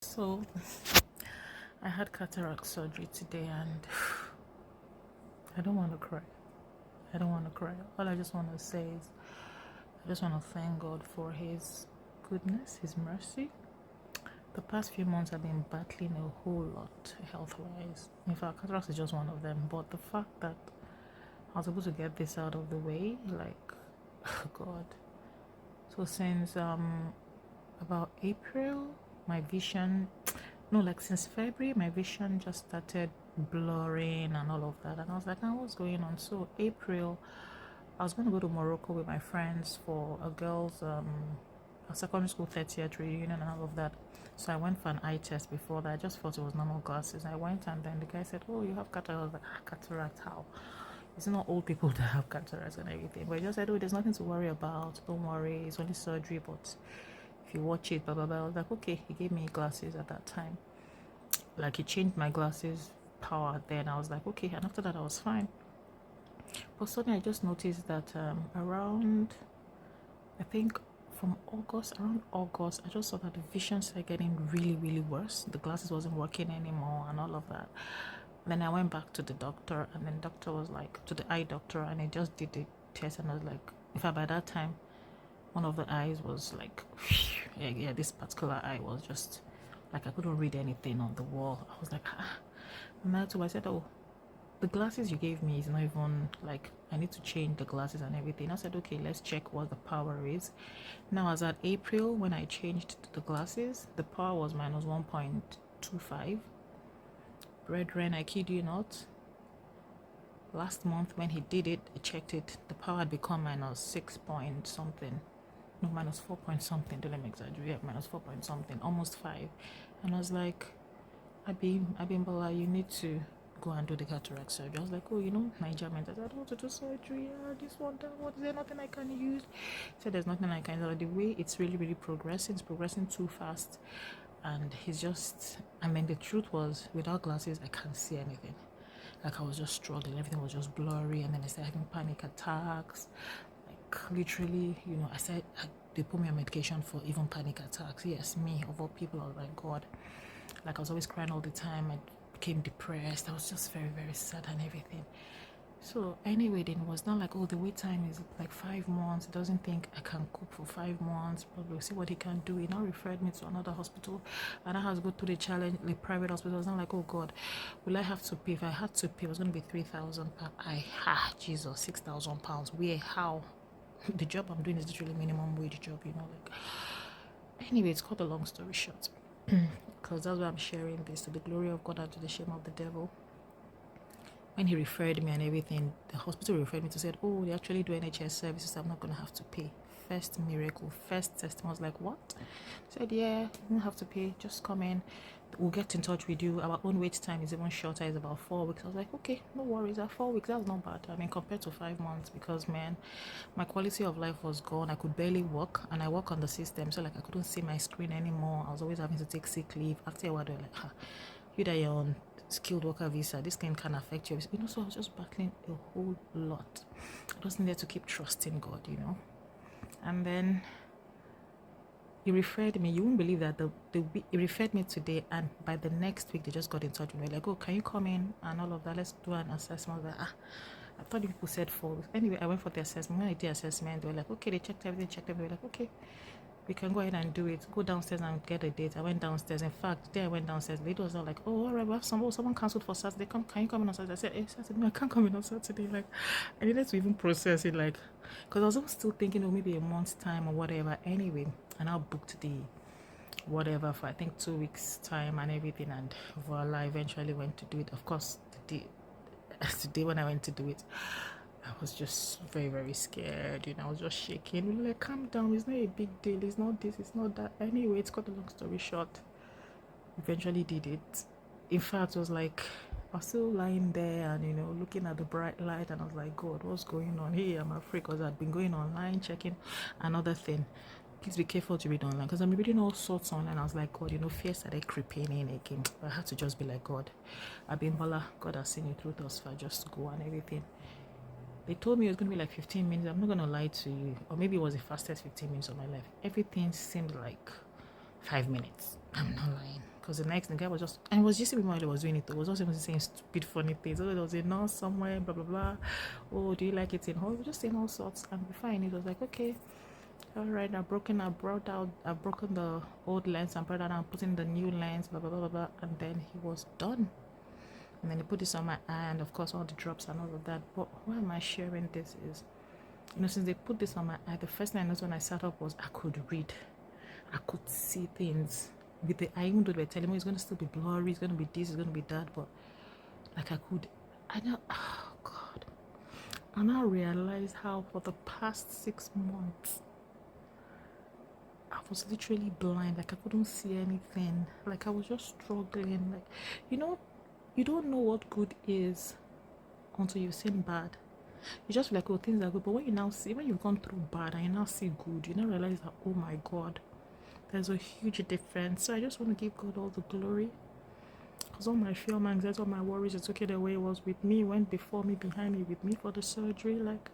So I had cataract surgery today and I don't want to cry. I don't want to cry. All I just want to say is I just want to thank God for His goodness, His mercy. The past few months I've been battling a whole lot health-wise. In fact, cataracts is just one of them. But the fact that I was able to get this out of the way, like, God. So since about April, my vision, no, like since February, my vision just started blurring and all of that. And I was like, oh, what's going on? So April, I was going to go to Morocco with my friends for a girls' a secondary school 30th reunion and all of that. So I went for an eye test before that. I just thought it was normal glasses. I went and then the guy said, oh, you have cataract. I was like, cataract, how? It's not old people that have cataracts and everything. But he just said, oh, there's nothing to worry about. Don't worry. It's only surgery, but if you watch it, blah, blah, blah. I was like, okay. He gave me glasses at that time. Like, he changed my glasses power then. I was like, okay. And after that, I was fine. But suddenly, I just noticed that around, I think around August, I just saw that the vision started getting really, really worse. The glasses wasn't working anymore and all of that. Then I went back to the doctor, and then the doctor was like, to the eye doctor, and he just did the test, and I was like, in fact, by that time, one of the eyes was like, yeah, this particular eye was just like I couldn't read anything on the wall. I was like, ah. And I said, oh, the glasses you gave me is not even like I need to change the glasses and everything. I said, okay, let's check what the power is. Now, as at April, when I changed the glasses, the power was minus 1.25. Brethren, I kid you not. Last month, when he did it, I checked it, the power had become minus 6 point something. No, minus 4 point something. Don't let me exaggerate. Yeah, minus 4 point something, almost 5. And I was like, Abimbola, you need to go and do the cataract surgery. I was like, oh, Niger meant I don't want to do surgery. This one, that one. Is there nothing I can use? He said, there's nothing I can use. The way it's really, really progressing, it's progressing too fast. And he's just, the truth was, without glasses, I can't see anything. Like, I was just struggling. Everything was just blurry. And then I started having panic attacks. Like, literally, they put me on medication for even panic attacks. Yes, me, of all people. I was like, God. Like, I was always crying all the time. I became depressed. I was just very, very sad and everything. So anyway, then it was not like, oh, the wait time is like 5 months. He doesn't think I can cope for 5 months. Probably we'll see what he can do. He now referred me to another hospital, and I had to go to the private hospital. I was not like, oh God, will I have to pay? If I had to pay, it was going to be 3,000 per eye. Jesus, £6,000. Where? How? The job I'm doing is literally minimum wage job. Like. Anyway, it's cut a long story short, because that's why I'm sharing this, to the glory of God and to the shame of the devil. When he referred me and everything, the hospital referred me to said, oh, they actually do NHS services. I'm not going to have to pay. First miracle, first testimony. I was like, what? Said, yeah, you don't have to pay. Just come in. We'll get in touch with you. Our own wait time is even shorter. It's about 4 weeks. I was like, okay, no worries. At 4 weeks, that's not bad. Compared to 5 months, because, man, my quality of life was gone. I could barely walk, and I work on the system. So, like, I couldn't see my screen anymore. I was always having to take sick leave. After a while, they were like, you that you're on skilled worker visa, this can affect you. So I was just battling a whole lot. I just needed to keep trusting God, And then he referred me. You won't believe that he referred me today, and by the next week they just got in touch with me like, oh, can you come in and all of that? Let's do an assessment. I thought the people said 4 weeks. Anyway, I went for the assessment. When I did assessment, they were like, okay, they checked everything. They were like, okay, we can go ahead and do it. Go downstairs and get a date. I went downstairs. In fact, the day I went downstairs, the lady was not like, oh, all right, we have someone cancelled for Saturday. Can you come in on Saturday? I said, hey, Saturday, no, I can't come in on Saturday. Like, I needed to even process it, like, because I was always still thinking, oh, maybe a month's time or whatever. Anyway, I now booked the whatever for, I think, 2 weeks time and everything, and voila, I eventually went to do it. Of course, the day when I went to do it, I was just very, very scared. I was just shaking. Like, calm down. It's not a big deal. It's not this. It's not that. Anyway, it's cut a long story short. Eventually did it. In fact, it was like I was still lying there and looking at the bright light, and I was like, God, what's going on here? I'm afraid, because I'd been going online checking. Another thing, please be careful to read online, because I'm reading all sorts online. I was like, God, fear started creeping in again. But I had to just be like, God, Abimbola, God has seen you through thus far. Just go and everything. They told me it was going to be like 15 minutes. I'm not going to lie to you. Or maybe it was the fastest 15 minutes of my life. Everything seemed like 5 minutes. I'm not lying. because the next the guy was just, and it was just while he was doing it. It was also saying stupid funny things. Oh, there was a nurse somewhere, blah blah blah. Oh, do you like it in home? We just saying all sorts, and we find it was like, okay, all right, I've broken the old lens and brought out and put in the new lens, blah blah blah blah blah, and then he was done. And then he put this on my eye, and of course all the drops and all of that. But why am I sharing this is, since they put this on my eye, the first thing I noticed when I sat up was I could read. I could see things with the eye, even though they were telling me it's going to still be blurry, it's going to be this, it's going to be that, but like I know, oh God. I now realized how for the past 6 months, I was literally blind, like I couldn't see anything, like I was just struggling, like, you don't know what good is until you've seen bad. You just feel like, oh, things are good, but when you've gone through bad and you now see good, you now realize that, oh my God, there's a huge difference. So I just want to give God all the glory, because all my fear, my anxiety, all my worries, it's okay the way it was with me, went before me, behind me, with me for the surgery. Like,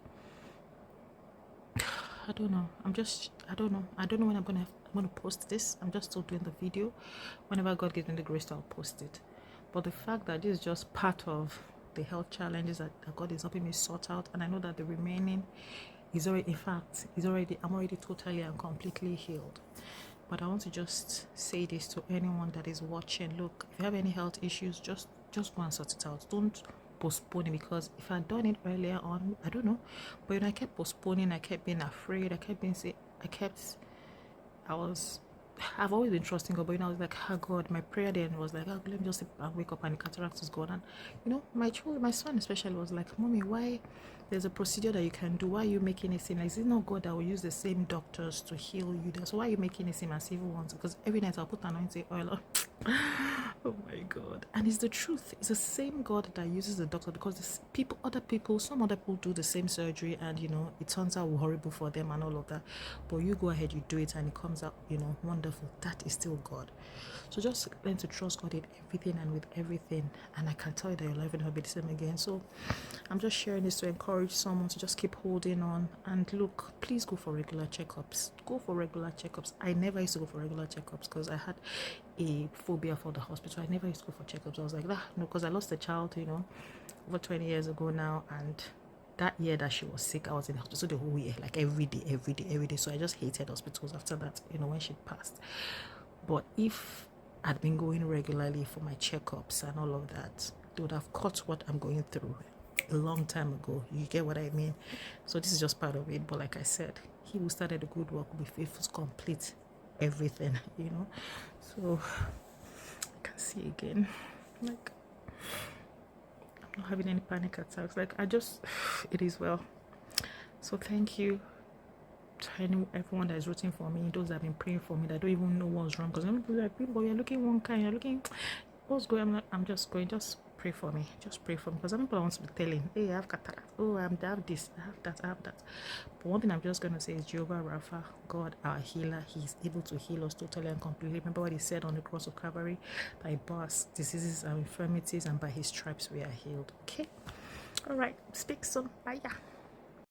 I don't know. I don't know. I don't know when I'm gonna post this. I'm just still doing the video. Whenever God gives me the grace to, I'll post it. But the fact that this is just part of the health challenges that God is helping me sort out, and I know that the remaining is already, in fact, I'm already totally and completely healed. But I want to just say this to anyone that is watching. Look, if you have any health issues, just go and sort it out. Don't postpone it, because if I'd done it earlier on, I don't know, but I kept postponing, I kept being afraid, I've always been trusting God, but I was like, oh God, my prayer then was like, oh, let me just wake up and the cataract is gone. And my son especially was like, Mommy, why there's a procedure that you can do? Why are you making it seem like, is it not God that will use the same doctors to heal you? So why are you making it seem as evil ones? Because every night I'll put anointing oil. Oh my God. And it's the truth. It's the same God that uses the doctor, because some other people do the same surgery and it turns out horrible for them and all of that. But you go ahead, you do it, and it comes out, wonderful. That is still God. So just learn to trust God in everything and with everything. And I can tell you that your life will never be the same again. So I'm just sharing this to encourage someone to just keep holding on. And look, please go for regular checkups. Go for regular checkups. I never used to go for regular checkups because I had a phobia for the hospital. I never used to go for checkups. I was like, no, because I lost a child, over 20 years ago now. And that year that she was sick, I was in the hospital the whole year, like every day. So I just hated hospitals after that, when she passed. But if I'd been going regularly for my checkups and all of that, they would have caught what I'm going through a long time ago. You get what I mean? So this is just part of it. But like I said, he who started a good work will be faithful to complete everything, So I can see again, like, I'm not having any panic attacks. Like, it is well. So thank you to everyone that is rooting for me, those that have been praying for me, that don't even know what's wrong. Because some people are like, people, you're looking one kind, you're looking, what's going on? I'm just going, just pray for me. Just pray for me. Because some people want to be telling, hey, I have cataract. Oh, I have this, I have that. But one thing I'm just going to say is Jehovah Rapha, God, our healer, He's able to heal us totally and completely. Remember what He said on the cross of Calvary? By bars, diseases, and infirmities, and by His stripes we are healed. Okay? All right. Speak soon. Bye. Yeah.